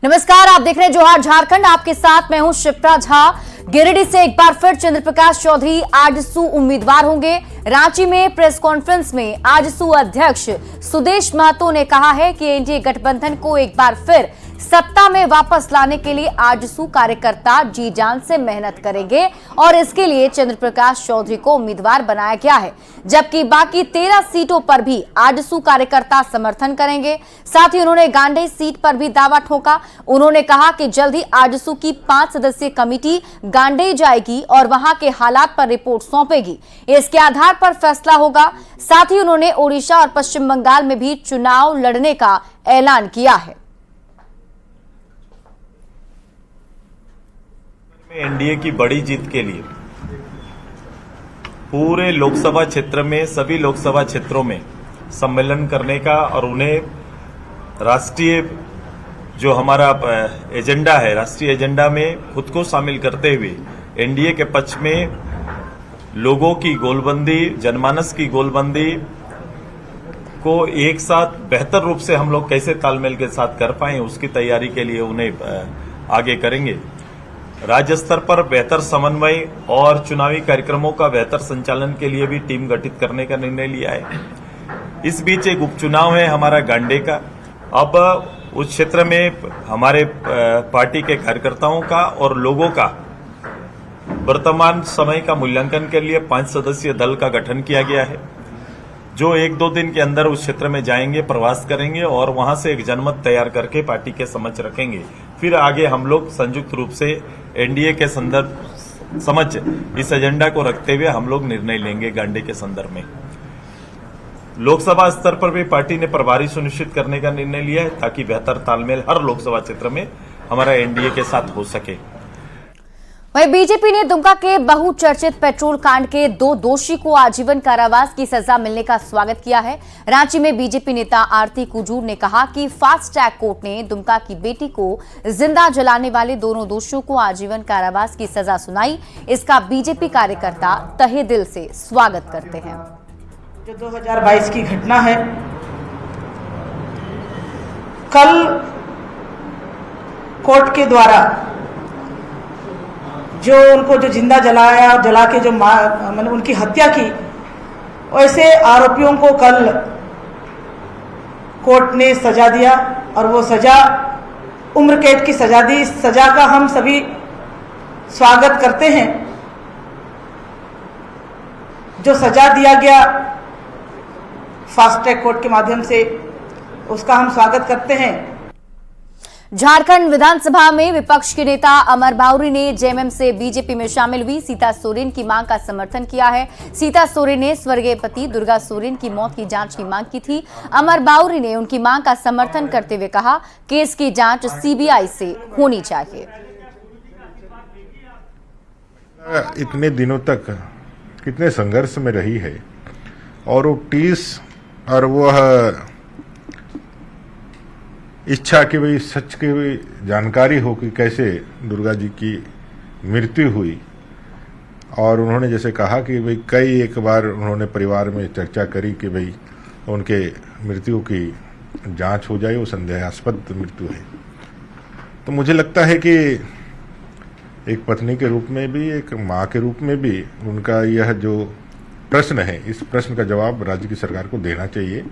नमस्कार, आप देख रहे हैं जोहार झारखंड। आपके साथ मैं हूं शिप्रा झा। गिरिडीह से एक बार फिर चंद्र प्रकाश चौधरी आजसू उम्मीदवार होंगे। रांची में प्रेस कॉन्फ्रेंस में आजसू अध्यक्ष सुदेश महतो ने कहा है कि एनडीए गठबंधन को एक बार फिर सत्ता में वापस लाने के लिए आजसू कार्यकर्ता जी जान से मेहनत करेंगे और इसके लिए चंद्र प्रकाश चौधरी को उम्मीदवार बनाया गया है, जबकि बाकी 13 सीटों पर भी आजसू कार्यकर्ता समर्थन करेंगे। साथ ही उन्होंने गांडेय सीट पर भी दावा ठोका। उन्होंने कहा कि जल्द ही आजसू की 5 सदस्यीय कमेटी गांडेय जाएगी और वहां के हालात पर रिपोर्ट सौंपेगी। इसके आधार पर फैसला होगा। साथ ही उन्होंने ओडिशा और पश्चिम बंगाल में भी चुनाव लड़ने का ऐलान किया है। एनडीए की बड़ी जीत के लिए पूरे लोकसभा क्षेत्र में सभी लोकसभा क्षेत्रों में सम्मेलन करने का और उन्हें राष्ट्रीय जो हमारा एजेंडा है, राष्ट्रीय एजेंडा में खुद को शामिल करते हुए एनडीए के पक्ष में लोगों की गोलबंदी, जनमानस की गोलबंदी को एक साथ बेहतर रूप से हम लोग कैसे तालमेल के साथ कर पाएं, उसकी तैयारी के लिए उन्हें आगे करेंगे। राज्य स्तर पर बेहतर समन्वय और चुनावी कार्यक्रमों का बेहतर संचालन के लिए भी टीम गठित करने का निर्णय लिया है। इस बीच एक उपचुनाव है हमारा गांडेय का। अब उस क्षेत्र में हमारे पार्टी के कार्यकर्ताओं का और लोगों का वर्तमान समय का मूल्यांकन के लिए 5 सदस्यीय दल का गठन किया गया है, जो 1-2 दिन के अंदर उस क्षेत्र में जाएंगे, प्रवास करेंगे और वहां से एक जनमत तैयार करके पार्टी के समक्ष रखेंगे। फिर आगे हम लोग संयुक्त रूप से एनडीए के संदर्भ समझ इस एजेंडा को रखते हुए हम लोग निर्णय लेंगे गांडेय के संदर्भ में। लोकसभा स्तर पर भी पार्टी ने प्रभारी सुनिश्चित करने का निर्णय लिया है ताकि बेहतर तालमेल हर लोकसभा क्षेत्र में हमारा एनडीए के साथ हो सके। वहीं बीजेपी ने दुमका के बहुचर्चित पेट्रोल कांड के 2 दोषी को आजीवन कारावास की सजा मिलने का स्वागत किया है। रांची में बीजेपी नेता आरती कुजूर ने कहा कि फास्ट ट्रैक कोर्ट ने दुमका की बेटी को जिंदा जलाने वाले दोनों दोषियों को आजीवन कारावास की सजा सुनाई। इसका बीजेपी कार्यकर्ता तहे दिल से स्वागत करते हैं। जो 2022 की घटना है, कल कोर्ट के द्वारा जो उनको जो जिंदा जला के जो मैंने उनकी हत्या की, वैसे आरोपियों को कल कोर्ट ने सजा दिया और वो सजा उम्र कैद की सजा दी। इस सजा का हम सभी स्वागत करते हैं। जो सजा दिया गया फास्ट ट्रैक कोर्ट के माध्यम से, उसका हम स्वागत करते हैं। झारखंड विधानसभा में विपक्ष के नेता अमर बाउरी ने जेएमएम से बीजेपी में शामिल हुई सीता सोरेन की मांग का समर्थन किया है। सीता सोरेन ने स्वर्गीय पति दुर्गा सोरेन की मौत की जांच की मांग की थी। अमर बाउरी ने उनकी मांग का समर्थन करते हुए कहा कि इसकी जांच सीबीआई से होनी चाहिए। इतने दिनों तक कितने संघर्ष में रही है और वो टीस और वह इच्छा की भाई सच की जानकारी हो कि कैसे दुर्गा जी की मृत्यु हुई। और उन्होंने जैसे कहा कि भाई कई एक बार उन्होंने परिवार में चर्चा करी कि भाई उनके मृत्यु की जांच हो जाए, वो संदेहास्पद मृत्यु है। तो मुझे लगता है कि एक पत्नी के रूप में भी, एक माँ के रूप में भी उनका यह जो प्रश्न है, इस प्रश्न का जवाब राज्य की सरकार को देना चाहिए।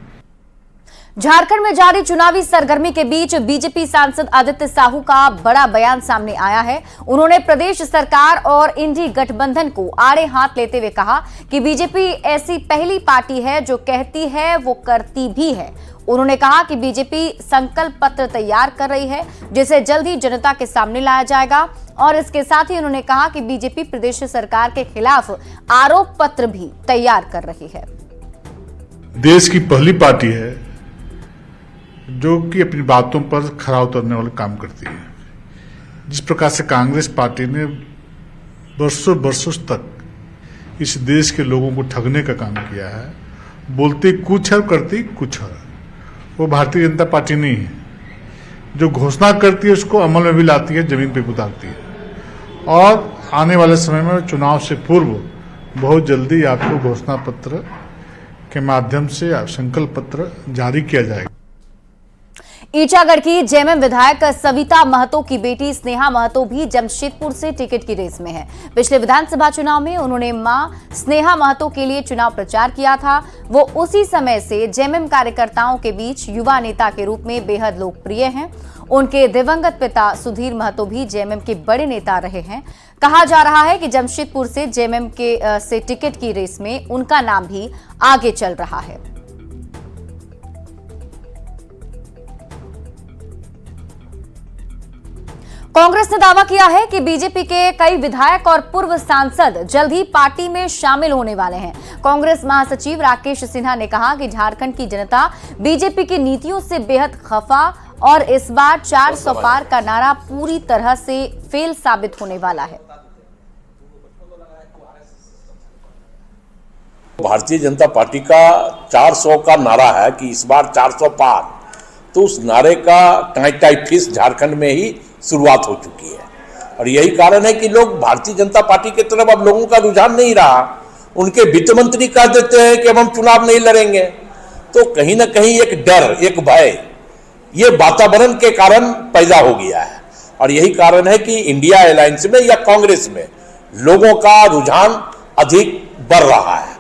झारखंड में जारी चुनावी सरगर्मी के बीच बीजेपी सांसद आदित्य साहू का बड़ा बयान सामने आया है। उन्होंने प्रदेश सरकार और इंडी गठबंधन को आड़े हाथ लेते हुए कहा कि बीजेपी ऐसी पहली पार्टी है जो कहती है वो करती भी है। उन्होंने कहा कि बीजेपी संकल्प पत्र तैयार कर रही है, जिसे जल्द ही जनता के सामने लाया जाएगा। और इसके साथ ही उन्होंने कहा कि बीजेपी प्रदेश सरकार के खिलाफ आरोप पत्र भी तैयार कर रही है। देश की पहली पार्टी है जो कि अपनी बातों पर खरा उतरने वाले काम करती है। जिस प्रकार से कांग्रेस पार्टी ने वर्षों तक इस देश के लोगों को ठगने का काम किया है, बोलती कुछ है करती कुछ है, वो भारतीय जनता पार्टी नहीं है। जो घोषणा करती है उसको अमल में भी लाती है, जमीन पे उतारती है। और आने वाले समय में चुनाव से पूर्व बहुत जल्दी आपको घोषणा पत्र के माध्यम से संकल्प पत्र जारी किया जाएगा। ईचागढ़ की जेएमएम विधायक सविता महतो की बेटी स्नेहा महतो भी जमशेदपुर से टिकट की रेस में है। पिछले विधानसभा चुनाव में उन्होंने मां स्नेहा महतो के लिए चुनाव प्रचार किया था। वो उसी समय से जेएमएम कार्यकर्ताओं के बीच युवा नेता के रूप में बेहद लोकप्रिय हैं। उनके दिवंगत पिता सुधीर महतो भी जेएमएम के बड़े नेता रहे हैं। कहा जा रहा है कि जमशेदपुर से जेएमएम से टिकट की रेस में उनका नाम भी आगे चल रहा है। कांग्रेस ने दावा किया है कि बीजेपी के कई विधायक और पूर्व सांसद जल्द ही पार्टी में शामिल होने वाले हैं। कांग्रेस महासचिव राकेश सिन्हा ने कहा कि झारखंड की जनता बीजेपी की नीतियों से बेहद खफा और इस बार 400 पार का नारा पूरी तरह से फेल साबित होने वाला है। भारतीय जनता पार्टी का 400 का नारा है कि इस बार 400 पार, तो उस नारे का टाई फिस झारखंड में ही शुरुआत हो चुकी है और यही कारण है कि लोग भारतीय जनता पार्टी की तरफ अब लोगों का रुझान नहीं रहा। उनके वित्त मंत्री कह देते हैं कि अब हम चुनाव नहीं लड़ेंगे, तो कहीं ना कहीं एक डर, एक भय, ये वातावरण के कारण पैदा हो गया है और यही कारण है कि इंडिया अलायंस में या कांग्रेस में लोगों का रुझान अधिक बढ़ रहा है।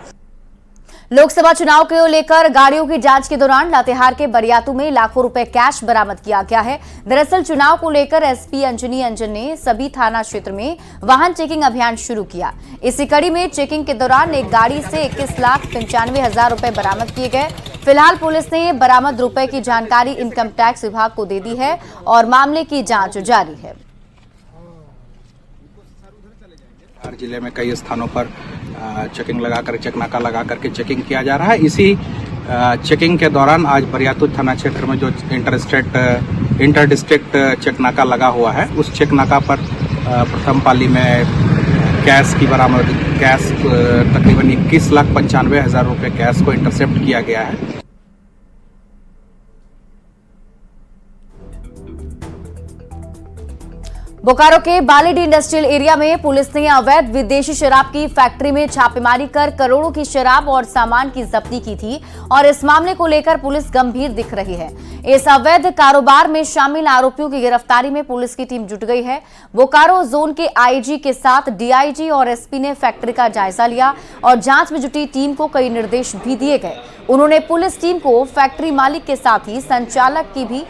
लोकसभा चुनाव को लेकर गाड़ियों की जांच के दौरान लातेहार के बरियातू में लाखों रुपए कैश बरामद किया गया है। दरअसल चुनाव को लेकर एसपी अंजनी अंजन ने सभी थाना क्षेत्र में वाहन चेकिंग अभियान शुरू किया। इसी कड़ी में चेकिंग के दौरान एक गाड़ी से 21,95,000 रुपए बरामद किए गए। फिलहाल पुलिस ने बरामद रुपए की जानकारी इनकम टैक्स विभाग को दे दी है और मामले की जाँच जारी है। जिले में कई स्थानों पर चेकिंग लगाकर, चेक नाका लगा करके चेकिंग किया जा रहा है। इसी चेकिंग के दौरान आज बरियातू थाना क्षेत्र में जो इंटर डिस्ट्रिक्ट चेक नाका लगा हुआ है, उस चेक नाका पर प्रथम पाली में कैश की बरामद, कैश तकरीबन 21,95,000 रुपये कैश को इंटरसेप्ट किया गया है। बोकारो के बालीडीह इंडस्ट्रियल एरिया में पुलिस ने अवैध विदेशी शराब की फैक्ट्री में छापेमारी कर करोड़ों की शराब और सामान की जब्ती की थी और इस मामले को लेकर पुलिस गंभीर दिख रही है। इस अवैध कारोबार में शामिल आरोपियों की गिरफ्तारी में पुलिस की टीम जुट गई है। बोकारो जोन के आईजी के साथ डीआईजी और एसपी ने फैक्ट्री का जायजा लिया और जांच में जुटी टीम को कई निर्देश भी दिए गए। उन्होंने पुलिस टीम को फैक्ट्री मालिक के साथ ही संचालक की भी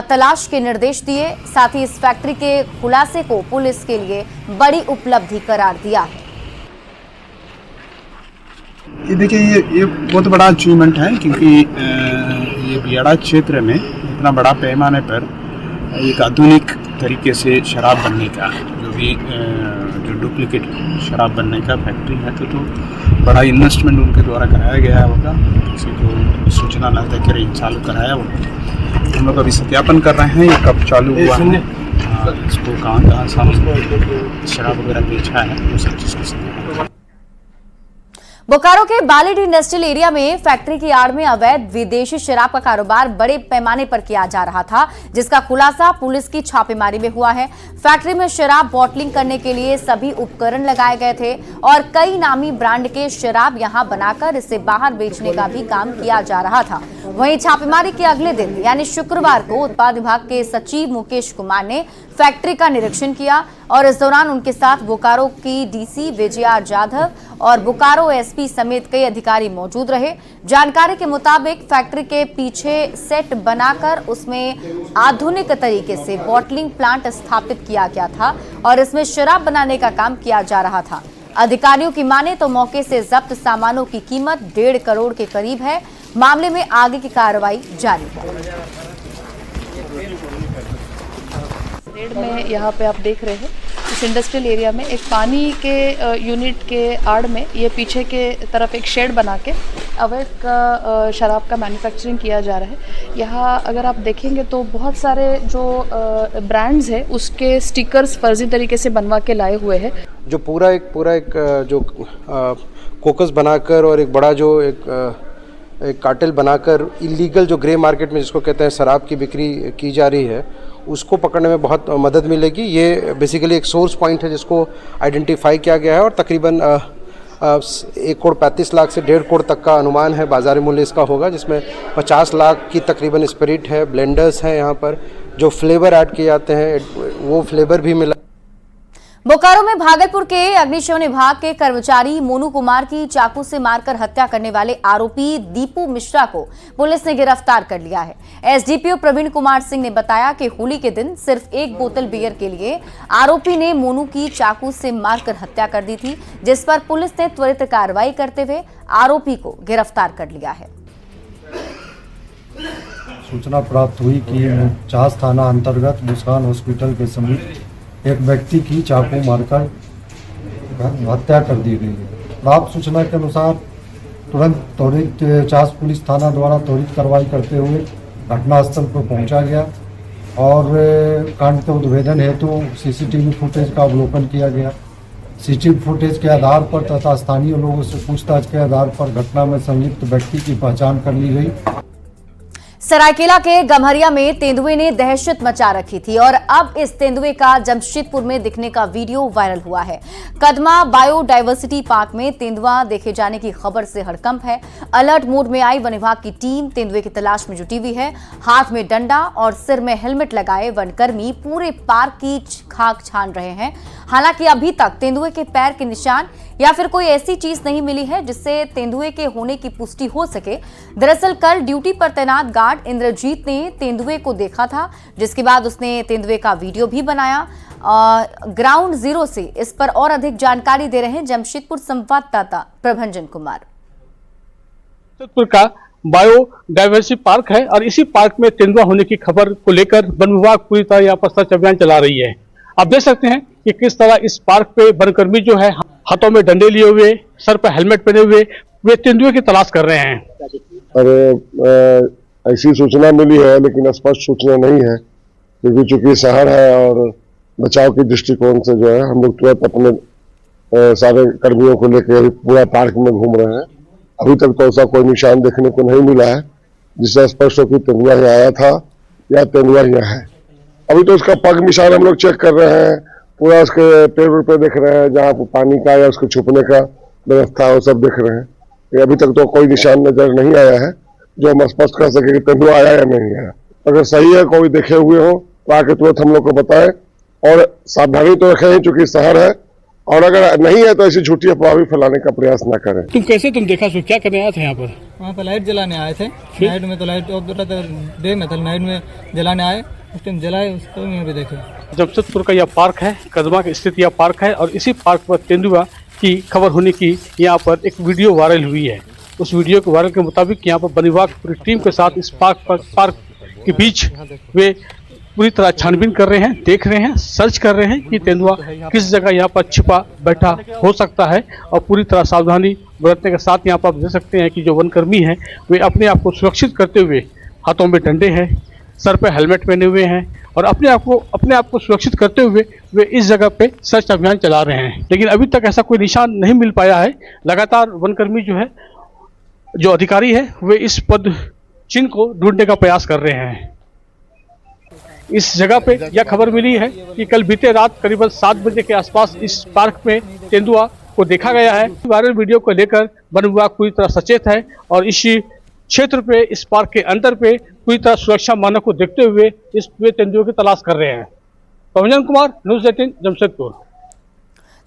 तलाश के निर्देश दिए। साथ ही इस फैक्ट्री के खुलासे को पुलिस के लिए बड़ी उपलब्धि करार दिया है। ये देखिए, ये बहुत बड़ा अचीवमेंट है क्योंकि ये बियाड़ा क्षेत्र में इतना बड़ा पैमाने पर एक आधुनिक तरीके से शराब बनने का, जो डुप्लीकेट शराब बनने का फैक्ट्री है, तो बड़ा इन्वेस्टमेंट उनके द्वारा कराया गया होगा। किसी को सूचना न देकर चालू कराया होगा। हम लोग अभी सत्यापन कर रहे हैं ये कब चालू हुआ है, इसको कहाँ शराब वगैरह बेचा है, वो सब चीज़ की। बोकारो के बालीडीह इंडस्ट्रियल एरिया में फैक्ट्री की आड़ में अवैध विदेशी शराब का कारोबार बड़े पैमाने पर किया जा रहा था, जिसका खुलासा पुलिस की छापेमारी में हुआ है। फैक्ट्री में शराब बॉटलिंग करने के लिए सभी उपकरण लगाए गए थे और कई नामी ब्रांड के शराब यहां बनाकर इसे बाहर बेचने का भी काम किया जा रहा था। वहीं छापेमारी के अगले दिन यानी शुक्रवार को उत्पाद विभाग के सचिव मुकेश कुमार ने फैक्ट्री का निरीक्षण किया और इस दौरान उनके साथ बोकारो की डीसी विजया जाधव और बोकारो एसपी समेत कई अधिकारी मौजूद रहे। जानकारी के मुताबिक फैक्ट्री के पीछे सेट बनाकर उसमें आधुनिक तरीके से बॉटलिंग प्लांट स्थापित किया गया था और इसमें शराब बनाने का काम किया जा रहा था। अधिकारियों की माने तो मौके से जब्त सामानों की कीमत 1.5 करोड़ के करीब है। मामले में आगे की कार्रवाई जारी है। में यहाँ पे आप देख रहे हैं इस इंडस्ट्रियल एरिया में एक पानी के यूनिट के आड़ में ये पीछे के तरफ एक शेड बना के अवैध का शराब का मैन्युफैक्चरिंग किया जा रहा है। यहाँ अगर आप देखेंगे तो बहुत सारे जो ब्रांड्स हैं उसके स्टिकर्स फर्जी तरीके से बनवा के लाए हुए हैं। जो पूरा एक जो कोकस बनाकर और एक बड़ा जो एक कार्टेल बनाकर इलीगल जो ग्रे मार्केट में जिसको कहते हैं शराब की बिक्री की जा रही है, उसको पकड़ने में बहुत मदद मिलेगी। ये बेसिकली एक सोर्स पॉइंट है जिसको आइडेंटिफाई किया गया है और तकरीबन 1,35,00,000 से 1.5 करोड़ तक का अनुमान है बाज़ारी मूल्य इसका होगा, जिसमें 50 लाख की तकरीबन स्पिरिट है, ब्लेंडर्स हैं, यहाँ पर जो फ्लेवर ऐड किए जाते हैं वो फ्लेवर भी मिला। बोकारो में भागलपुर के अग्निशमन विभाग के कर्मचारी मोनू कुमार की चाकू से मारकर हत्या करने वाले आरोपी दीपू मिश्रा को पुलिस ने गिरफ्तार कर लिया है। एसडीपीओ प्रवीण कुमार सिंह ने बताया कि होली के दिन सिर्फ 1 बोतल बियर के लिए आरोपी ने मोनू की चाकू से मारकर हत्या कर दी थी, जिस पर पुलिस ने त्वरित कार्रवाई करते हुए आरोपी को गिरफ्तार कर लिया है। सूचना प्राप्त हुई कि चास थाना अंतर्गत मुस्कान हॉस्पिटल के समीप एक व्यक्ति की चाकू मारकर हत्या कर दी गई है। प्राप्त सूचना के अनुसार तुरंत त्वरित चास पुलिस थाना द्वारा त्वरित कार्रवाई करते हुए घटनास्थल पर पहुंचा गया और कांड के उद्भेदन हेतु सीसीटीवी फुटेज का अवलोकन किया गया। सीसीटीवी फुटेज के आधार पर तथा स्थानीय लोगों से पूछताछ के आधार पर घटना में संलिप्त व्यक्ति की पहचान कर ली गई। सरायकेला के गम्हरिया में तेंदुए ने दहशत मचा रखी थी और अब इस तेंदुए का जमशेदपुर में दिखने का वीडियो वायरल हुआ है। कदमा बायोडायवर्सिटी पार्क में तेंदुआ देखे जाने की खबर से हड़कंप है। अलर्ट मोड में आई वन विभाग की टीम तेंदुए की तलाश में जुटी हुई है। हाथ में डंडा और सिर में हेलमेट लगाए वनकर्मी पूरे पार्क की खाक छान रहे हैं। हालांकि अभी तक तेंदुए के पैर के निशान या फिर कोई ऐसी चीज नहीं मिली है जिससे तेंदुए के होने की पुष्टि हो सके। दरअसल कल ड्यूटी पर तैनात गार्ड इंद्रजीत ने तेंदुए को देखा था, जिसके बाद उसने तेंदुए का वीडियो भी बनाया। ग्राउंड जीरो से इस पर और अधिक जानकारी दे रहे हैं जमशेदपुर संवाददाता प्रभंजन कुमार। जमशेदपुर का बायोडायवर्सिटी पार्क है और इसी पार्क में तेंदुआ होने की खबर को लेकर वन विभाग पूरी तरह यहाँ पर सर्च अभियान चला रही है। आप देख सकते हैं कि किस तरह इस पार्क पे वनकर्मी जो है हाथों में डंडे लिए हुए, सर पर हेलमेट पहने हुए वे तेंदुए की तलाश कर रहे हैं। अरे ऐसी सूचना मिली है लेकिन स्पष्ट सूचना नहीं है, क्योंकि चूंकि शहर है और बचाव के दृष्टिकोण से जो है हम लोग तुरंत अपने सारे कर्मियों को लेकर पूरा पार्क में घूम रहे हैं। अभी तक तो ऐसा कोई निशान देखने को नहीं मिला है जिससे स्पष्ट हो कि तेंदुआ यहाँ आया था या तेंदुआ यहाँ है। अभी तो उसका पग निशान हम लोग चेक कर रहे हैं, पूरा उसके पेड़ पे देख रहे हैं, जहाँ पानी का या उसके छुपने का व्यवस्था है वो सब देख रहे हैं। अभी तक तो कोई निशान नजर नहीं आया है जो हम स्पष्ट कर सके कि तेंदुआ आया या नहीं आया। अगर सही है, कोई देखे हुए हो तो आके तुरंत हम लोग को बताए और सावधानी तो रखें क्योंकि शहर है, और अगर नहीं है तो ऐसी झूठी अफवाह भी फैलाने का प्रयास न करें। तुम देखा सो क्या करने आए थे यहाँ पर? वहाँ पर लाइट जलाने आए थे। नाइट में तो लाइट डे में था, नाइट में जलाने आए, उस टाइम जलाए, उसको यहाँ पे देखे। जमशेदपुर का यह पार्क है, कदमा के स्थित यह पार्क है और इसी पार्क पर तेंदुआ की खबर होने की यहाँ पर एक वीडियो वायरल हुई है। उस वीडियो के वायरल के मुताबिक यहाँ पर वन विभाग पूरी टीम के साथ इस पार्क के बीच वे पूरी तरह छानबीन कर रहे हैं, देख रहे हैं, सर्च कर रहे हैं कि तेंदुआ किस जगह यहाँ पर छिपा बैठा हो सकता है और पूरी तरह सावधानी बरतने के साथ यहाँ पर आप देख सकते हैं कि जो वनकर्मी हैं वे अपने आप को सुरक्षित करते हुए हाथों में डंडे हैं, सर पे हेलमेट पहने हुए हैं और अपने आप को सुरक्षित करते हुए वे इस जगह पे सर्च अभियान चला रहे हैं। लेकिन अभी तक ऐसा कोई निशान नहीं मिल पाया है। लगातार वनकर्मी जो अधिकारी है वे इस पद चिन्ह को ढूंढने का प्रयास कर रहे हैं। इस जगह पे यह खबर मिली है कि कल बीते रात करीबन 7 बजे के आसपास इस पार्क में तेंदुआ को देखा गया है। वायरल वीडियो को लेकर वन विभाग पूरी तरह सचेत है और इस क्षेत्र पे, इस पार्क के अंदर पे पूरी तरह सुरक्षा मानक को देखते हुए इस तेंदुए की तलाश कर रहे हैं। प्रभंजन कुमार, न्यूज़ 18 जमशेदपुर।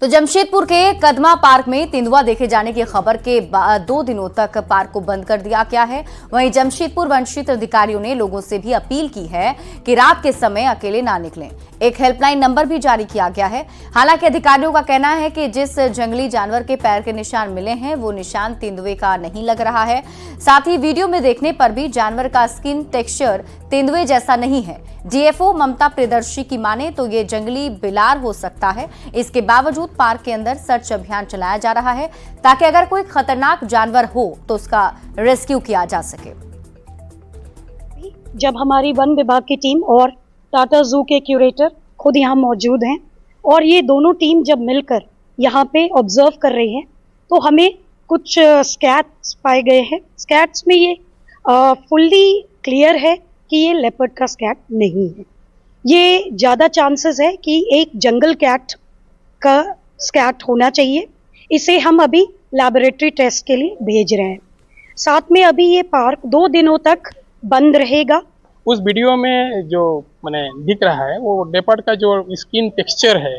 तो जमशेदपुर के कदमा पार्क में तेंदुआ देखे जाने की खबर के बाद 2 दिनों तक पार्क को बंद कर दिया गया है। वहीं जमशेदपुर वन क्षेत्र अधिकारियों ने लोगों से भी अपील की है कि रात के समय अकेले ना निकलें। एक हेल्पलाइन नंबर भी जारी किया गया है। हालांकि अधिकारियों का कहना है कि जिस जंगली जानवर के पैर के निशान मिले हैं वो निशान तेंदुए का नहीं लग रहा है। साथ ही वीडियो में देखने पर भी जानवर का स्किन टेक्सचर तेंदुए जैसा नहीं है। डीएफओ ममता प्रियदर्शी की माने तो ये जंगली बिलार हो सकता है। इसके बावजूद पार्क के अंदर सर्च अभियान चलाया जा रहा है ताकि अगर कोई खतरनाक जानवर हो तो उसका रेस्क्यू किया जा सके। जब हमारी वन विभाग की टीम और टाटा जू के क्यूरेटर खुद यहाँ मौजूद हैं और ये दोनों टीम जब मिलकर यहाँ पे ऑब्जर्व कर रही है तो हमें कुछ स्कैट्स पाए गए हैं। स्कैट्स में ये फुल्ली क्लियर है कि ये लेपर्ड का स्कैट नहीं है। ये ज़्यादा चांसेस है कि एक जंगल कैट का स्कैट होना चाहिए। इसे हम अभी लैबोरेटरी टेस्ट के लिए भेज रहे हैं। साथ में अभी ये पार्क 2 दिनों तक बंद रहेगा। उस वीडियो में जो मैंने दिख रहा है वो लेपर्ड का जो स्किन टेक्सचर है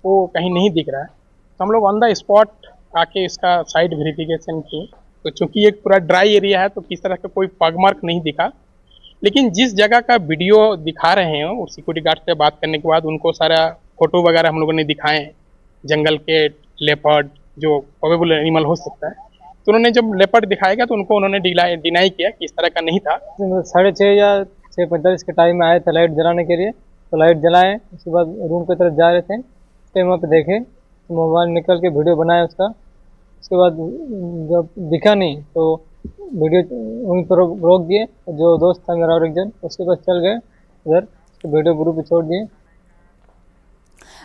वो कहीं नहीं दिख रहा है। तो हम लोग ऑन द स्पॉट आके इसका साइट वेरिफिकेशन किए, तो चूंकि एक पूरा ड्राई एरिया है तो किस तरह का कोई पगमार्क नहीं दिखा। लेकिन जिस जगह का वीडियो दिखा रहे हैं और सिक्योरिटी गार्ड से बात करने के बाद उनको सारा फोटो वगैरह हम लोगों ने दिखाए, जंगल के लेपर्ड जो प्रोबेबल एनिमल हो सकता है, तो उन्होंने जब लेपर्ड दिखाएगा तो उन्होंने डिनाई किया कि इस तरह का नहीं था। 6:30 या 6:45 के टाइम में आए थे लाइट जलाने के लिए, तो लाइट जलाए, उसके बाद रूम की तरफ जा रहे थे, टाइम वहाँ पे देखे, मोबाइल निकल के वीडियो बनाया उसका। उसके बाद जब दिखा नहीं तो वीडियो वहीं पर रोक दिए, जो दोस्त था मेरा और एक जन, उसके पास चल गए उधर, वीडियो ग्रुप पे छोड़ दिए।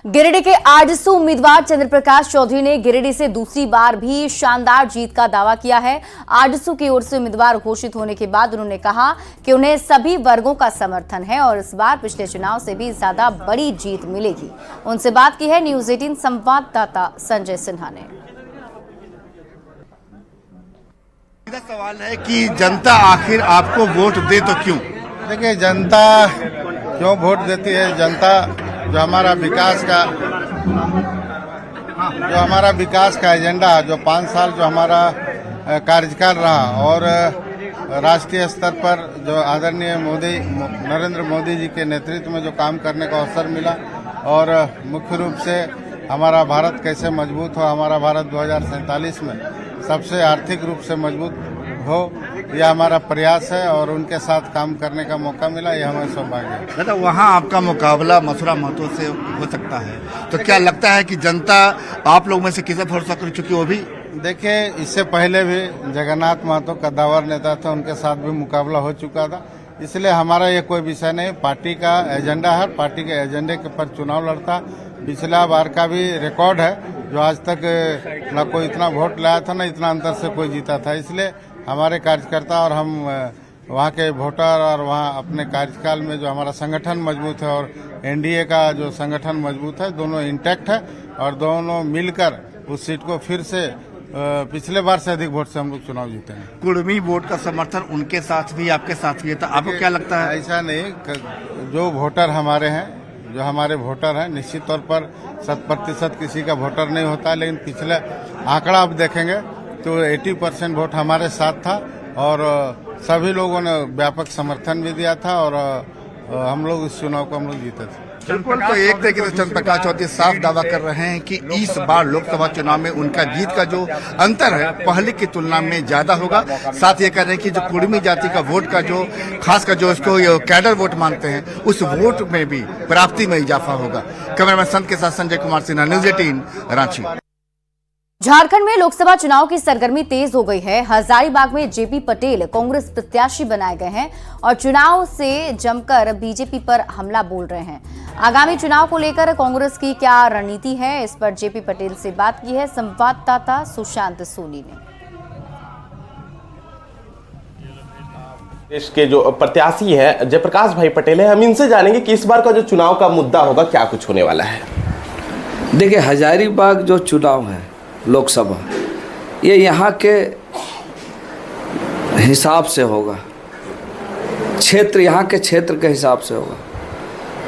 गिरिडीह के आजसू उम्मीदवार चंद्र प्रकाश चौधरी ने गिरिडीह से दूसरी बार भी शानदार जीत का दावा किया है। आजसू की ओर से उम्मीदवार घोषित होने के बाद उन्होंने कहा कि उन्हें सभी वर्गों का समर्थन है और इस बार पिछले चुनाव से भी ज्यादा बड़ी जीत मिलेगी। उनसे बात की है न्यूज 18 संवाददाता संजय सिन्हा ने। सवाल है कि जनता आखिर आपको वोट दे तो क्यों? देखिए, जनता क्यों वोट देती है? जनता जो हमारा विकास का एजेंडा, जो 5 साल जो हमारा कार्यकाल रहा और राष्ट्रीय स्तर पर जो आदरणीय नरेंद्र मोदी जी के नेतृत्व में जो काम करने का अवसर मिला और मुख्य रूप से हमारा भारत कैसे मजबूत हो, हमारा भारत 2047 में सबसे आर्थिक रूप से मजबूत हो, यह हमारा प्रयास है और उनके साथ काम करने का मौका मिला, यह हमें सौभाग्य है। दादा, वहाँ आपका मुकाबला मथुरा महतो से हो सकता है, तो क्या लगता है कि जनता आप लोग में से किसे भरोसा कर चुकी? वो भी देखिए, इससे पहले भी जगन्नाथ महतो कद्दावर नेता था, उनके साथ भी मुकाबला हो चुका था, इसलिए हमारा ये कोई विषय नहीं। पार्टी का एजेंडा है, पार्टी के एजेंडे के पर चुनाव लड़ता। पिछला बार का भी रिकॉर्ड है, जो आज तक न कोई इतना वोट लाया था, न इतना अंतर से कोई जीता था। इसलिए हमारे कार्यकर्ता और हम वहाँ के वोटर और वहाँ अपने कार्यकाल में जो हमारा संगठन मजबूत है और एनडीए का जो संगठन मजबूत है, दोनों इंटैक्ट है और दोनों मिलकर उस सीट को फिर से पिछले बार से अधिक वोट से हम लोग चुनाव जीते हैं। कुर्मी वोट का समर्थन उनके साथ भी आपके साथ भी है, तो आपको क्या लगता है? ऐसा नहीं, जो वोटर हमारे हैं, जो हमारे वोटर हैं, निश्चित तौर पर 100% किसी का वोटर नहीं होता, लेकिन पिछले आंकड़ा आप देखेंगे तो 80% वोट हमारे साथ था और सभी लोगों ने व्यापक समर्थन भी दिया था और हम लोग इस चुनाव को हम लोग जीते थे। बिल्कुल, तो एक तरीके से चंद्र प्रकाश चौधरी साफ दावा कर रहे हैं कि इस बार लोकसभा चुनाव में उनका जीत का जो अंतर है पहले की तुलना में ज्यादा होगा। साथ ये कह रहे हैं कि जो कुर्मी जाति का वोट का जो खासकर जो इसको कैडर वोट मानते हैं, उस वोट में भी प्राप्ति में इजाफा होगा। कैमरामैन संत के साथ संजय कुमार सिन्हा, न्यूज 18 रांची। झारखंड में लोकसभा चुनाव की सरगर्मी तेज हो गई है। हजारीबाग में जेपी पटेल कांग्रेस प्रत्याशी बनाए गए हैं और चुनाव से जमकर बीजेपी पर हमला बोल रहे हैं। आगामी चुनाव को लेकर कांग्रेस की क्या रणनीति है, इस पर जेपी पटेल से बात की है संवाददाता सुशांत सोनी ने। देश के जो प्रत्याशी हैं जयप्रकाश भाई पटेल हैं, हम इनसे जानेंगे कि इस बार का जो चुनाव का मुद्दा होगा क्या कुछ होने वाला है। देखिए, हजारीबाग जो चुनाव है लोकसभा, ये यहाँ के हिसाब से होगा, क्षेत्र यहाँ के क्षेत्र के हिसाब से होगा,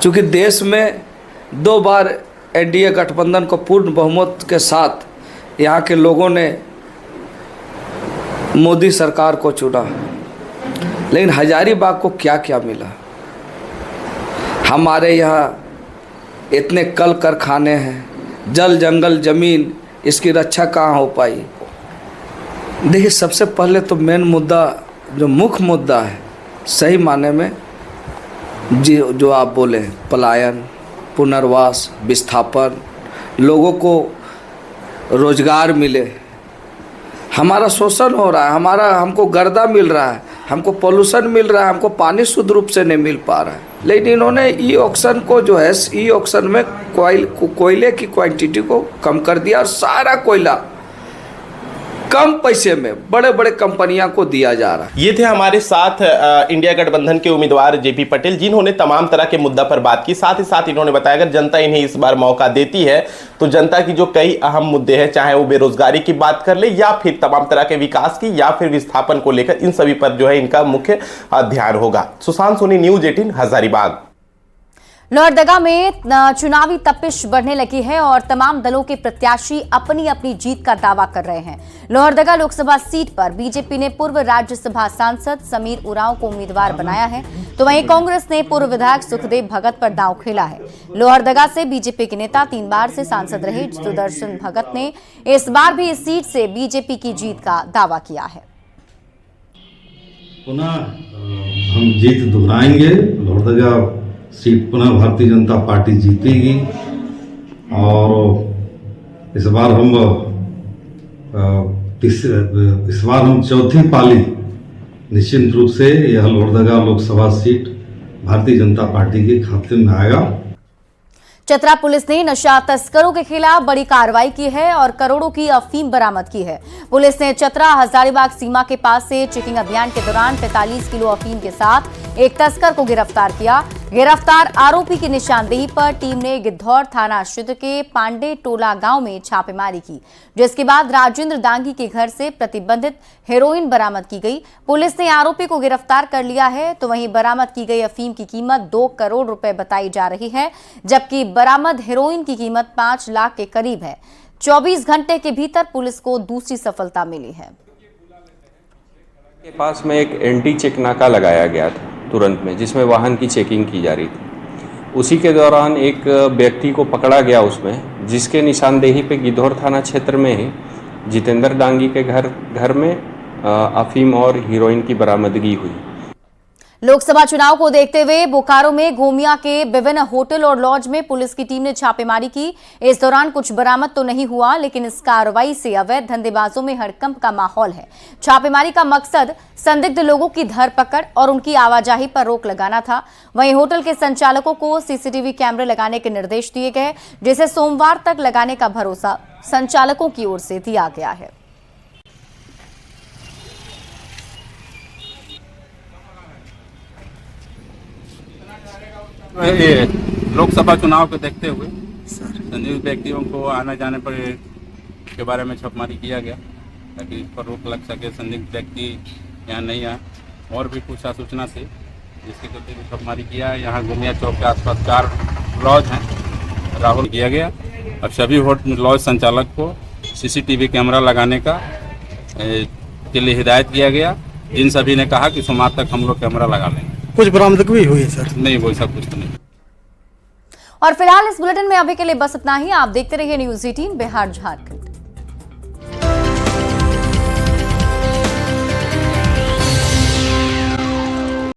क्योंकि देश में 2 बार एनडीए गठबंधन को पूर्ण बहुमत के साथ यहाँ के लोगों ने मोदी सरकार को चुना, लेकिन हजारीबाग को क्या क्या मिला? हमारे यहाँ इतने कल कारखाने हैं, जल जंगल जमीन, इसकी रक्षा कहाँ हो पाई? देखिए, सबसे पहले तो मेन मुद्दा, जो मुख्य मुद्दा है सही माने में, जो आप बोले पलायन, पुनर्वास, विस्थापन, लोगों को रोजगार मिले। हमारा शोषण हो रहा है, हमको गर्दा मिल रहा है, हमको पोल्यूशन मिल रहा है, हमको पानी शुद्ध रूप से नहीं मिल पा रहा है। लेकिन इन्होंने ई ऑक्शन को जो है, ई ऑक्शन में कोयले की क्वांटिटी को कम कर दिया और सारा कोयला कम पैसे में बड़े बड़े कंपनियां को दिया जा रहा है। ये थे हमारे साथ इंडिया गठबंधन के उम्मीदवार जेपी पटेल, जिन्होंने तमाम तरह के मुद्दा पर बात की। साथ ही साथ इन्होंने बताया अगर जनता इन्हें इस बार मौका देती है तो जनता की जो कई अहम मुद्दे हैं, चाहे वो बेरोजगारी की बात कर ले या फिर तमाम तरह के विकास की या फिर विस्थापन को लेकर, इन सभी पर जो है इनका मुख्य ध्यान होगा। सुशांत सोनी, न्यूज 18, हजारीबाग। लोहरदगा में चुनावी तपिश बढ़ने लगी है और तमाम दलों के प्रत्याशी अपनी अपनी जीत का दावा कर रहे हैं। लोहरदगा लोकसभा सीट पर बीजेपी ने पूर्व राज्यसभा सांसद समीर उरांव को उम्मीदवार बनाया है, तो वहीं कांग्रेस ने पूर्व विधायक सुखदेव भगत पर दांव खेला है। लोहरदगा से बीजेपी के नेता 3 बार से सांसद रहे सुदर्शन भगत ने इस बार भी इस सीट से बीजेपी की जीत का दावा किया है। पुनः हम जीत दोहराएंगे। लोहरदगा सीट पुनः भारतीय जनता पार्टी जीतेगी और इस बार हम चौथी पाली निश्चित रूप से यह लोहरदगा लोकसभा सीट भारतीय जनता पार्टी के खाते में आएगा। चतरा पुलिस ने नशा तस्करों के खिलाफ बड़ी कार्रवाई की है और करोड़ों की अफीम बरामद की है। पुलिस ने चतरा हजारीबाग सीमा के पास से चेकिंग अभियान के दौरान 45 किलो अफीम के साथ एक तस्कर को गिरफ्तार किया। गिरफ्तार आरोपी की निशानदेही पर टीम ने गिद्धौर थाना क्षेत्र के पांडे टोला गांव में छापेमारी की, जिसके बाद राजेंद्र दांगी के घर से प्रतिबंधित हेरोइन बरामद की गई। पुलिस ने आरोपी को गिरफ्तार कर लिया है, तो वहीं बरामद की गई अफीम की कीमत 2 करोड़ रुपए बताई जा रही है, जबकि बरामद हेरोइन की कीमत 5 लाख के करीब है। 24 घंटे के भीतर पुलिस को दूसरी सफलता मिली है। के पास में एक एंटी चेक नाका लगाया गया था तुरंत में, जिसमें वाहन की चेकिंग की जा रही थी। उसी के दौरान एक व्यक्ति को पकड़ा गया उसमें, जिसके निशानदेही पे गिद्धौर थाना क्षेत्र में ही जितेंद्र दांगी के घर में अफीम और हीरोइन की बरामदगी हुई। लोकसभा चुनाव को देखते हुए बोकारो में गोमिया के विभिन्न होटल और लॉज में पुलिस की टीम ने छापेमारी की। इस दौरान कुछ बरामद तो नहीं हुआ, लेकिन इस कार्रवाई से अवैध धंधेबाजों में हड़कंप का माहौल है। छापेमारी का मकसद संदिग्ध लोगों की धरपकड़ और उनकी आवाजाही पर रोक लगाना था। वहीं होटल के संचालकों को सीसीटीवी कैमरे लगाने के निर्देश दिए गए, जिसे सोमवार तक लगाने का भरोसा संचालकों की ओर से दिया गया है। लोकसभा चुनाव को देखते हुए संदिग्ध व्यक्तियों को आने जाने पर के बारे में छापेमारी किया गया, ताकि इस पर रोक लग सके, संदिग्ध व्यक्ति यहाँ नहीं आए। और भी कुछ सूचना थी, जिसके चलते भी छापेमारी किया है। यहाँ गोमिया चौक के आसपास 4 लॉज हैं, राहुल किया गया। अब सभी लॉज संचालक को सीसीटीवी कैमरा लगाने का के लिए हिदायत किया गया, जिन सभी ने कहा कि सोमवार तक हम लोग कैमरा लगा लेंगे। कुछ बरामदगी भी हुई है सर? नहीं, वो सब कुछ तो नहीं। और फिलहाल इस बुलेटिन में अभी के लिए बस इतना ही। आप देखते रहिए न्यूज़ 18 बिहार झारखंड।